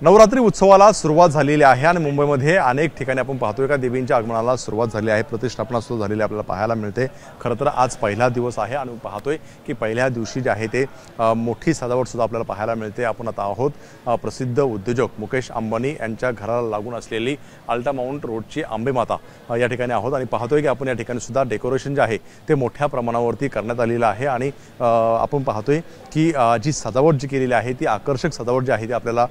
नवरात्री उत्सवाला सुरुवात झालेली आहे आणि मुंबईमध्ये अनेक ठिकाणी आपण पाहतोय का देवींच्या आगमनाला सुरुवात झाली आहे, प्रतिष्ठापना सुरू झालेली आपल्याला पाहायला मिळते। खरं तर आज पहिला दिवस आहे आणि पाहतोय की पहिल्या दिवशी जे आहे ते मोठी सजावट सुद्धा आपल्याला पाहायला मिळते। आपण आता आहोत प्रसिद्ध उद्योजक मुकेश अंबानी यांच्या घराला लागून असलेली अल्टामाउंट रोडची अंबे माता या ठिकाणी आहोत आणि पाहतोय की आपण या ठिकाणी सुद्धा डेकोरेशन जे आहे ते मोठ्या प्रमाणावरती करण्यात आलेलं आहे आणि आपण पाहतोय की जी सजावट जी केलेली आहे ती आकर्षक सजावट जी आहे ती आपल्याला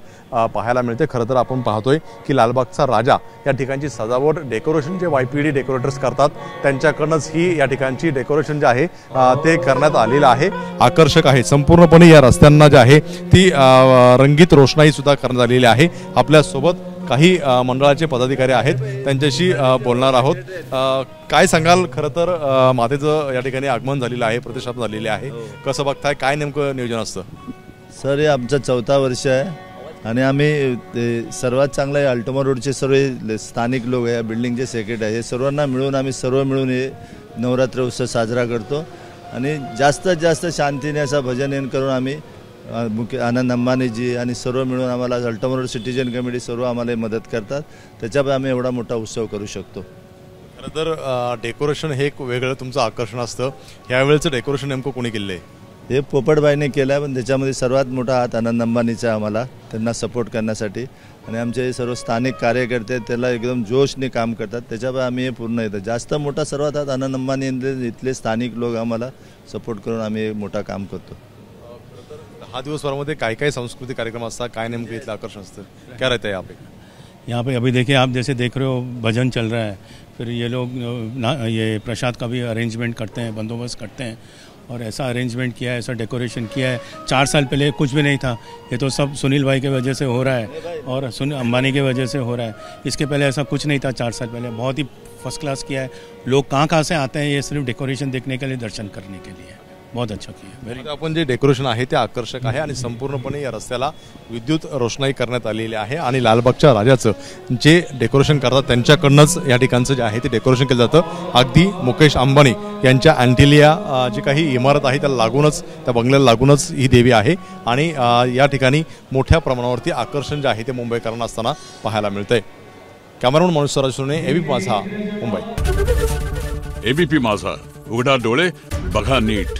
पाहायला मिळते। खरं तर आपण पाहतोय की लालबागचा राजा या ठिकाणची सजावट डेकोरेशन जे वायपीडी डेकोरेटर्स करतात त्यांच्याकडूनच ही या ठिकाणची डेकोरेशन जे आहे ते करण्यात आलेलं आहे। आकर्षक आहे संपूर्णपणे या रस्त्यांना जे आहे ती रंगीत रोषणाई सुद्धा करण्यात आलेली आहे। आपल्या सोबत काही मंडळाचे पदाधिकारी आहेत, त्यांच्याशी बोलणार आहोत। काय सांगाल, खरं तर मातेचं या ठिकाणी आगमन झालेलं आहे, प्रतिष्ठापना झालेली आहे, कसं बघताय, काय नेमकं नियोजन असतं? सर हे आमचं 4था वर्ष आहे आणि आम्ही सर्वात चांगलं आहे अल्टोमा रोडचे सर्व स्थानिक लोक आहे, बिल्डिंगचे सेक्रेटरी आहे, हे सर्वांना मिळून आम्ही सर्व मिळून हे नवरात्र उत्सव साजरा करतो आणि जास्तीत जास्त शांतीने असा भजन करून आम्ही आनंद अंबानीजी आणि सर्व मिळून आम्हाला अल्टोमा रोड सिटीजन कमिटी सर्व आम्हाला मदत करतात, त्याच्यामुळे आम्ही एवढा मोठा उत्सव करू शकतो। खरं तर डेकोरेशन हे एक वेगळं तुमचं आकर्षण असतं। यावेळेचं डेकोरेशन नेमकं कोणी केलं आहे? हे पोपटबाईने केलं आहे, पण त्याच्यामध्ये सर्वात मोठा हात आनंद अंबानीचा आम्हाला त्यांना सपोर्ट करण्यासाठी आणि आमचे सर्व स्थानिक कार्यकर्ते त्याला एकदम जोशने काम करतात, त्याच्यामुळे आम्ही हे पूर्ण येतं। जास्त मोठा सर्वात हात आनंद अंबानी इथले स्थानिक लोक आम्हाला सपोर्ट करून आम्ही एक मोठा काम करतो। 10 दिवसभरामध्ये काय काय सांस्कृतिक कार्यक्रम असतात, काय नेमकं इथलं आकर्षण असतं, क्या रहता है यहाँ पे? अभी देखिए, आप जैसे देख रहे हो भजन चल रहा है, फिर ये लोग ये प्रसाद का भी अरेंजमेंट करते हैं, बंदोबस्त करते हैं और ऐसा अरेंजमेंट किया है, ऐसा डेकोरेशन किया है। 4 साल पहले कुछ भी नहीं था, ये तो सब सुनील भाई की वजह से हो रहा है और अंबानी की वजह से हो रहा है। इसके पहले ऐसा कुछ नहीं था, 4 साल पहले बहुत ही फर्स्ट क्लास किया है। लोग कहाँ से आते हैं ये सिर्फ डेकोरेशन देखने के लिए, दर्शन करने के लिए। बहुत अच्छा किया। आपण जे डेकोरेशन आहे ते आकर्षक आहे आणि संपूर्णपणे या रस्त्याला विद्युत रोषणाई करण्यात आलेली आहे आणि लालबागच्या राजाचं जे डेकोरेशन करतात त्यांच्याकडूनच या ठिकाणचं जे आहे ते डेकोरेशन केलं जातं। अगदी मुकेश अंबानी यांच्या अँटिलिया जी काही इमारत आहे त्याला लागूनच, त्या बंगल्याला लागूनच ही देवी आहे आणि या ठिकाणी मोठ्या प्रमाणावरती आकर्षण जे आहे ते मुंबईकरांना असताना पाहायला मिळतंय। कॅमेरामन मनोज सराजुने, एबीपी माझा, मुंबई। एबीपी माझा, उघडा डोळे बघा नीट।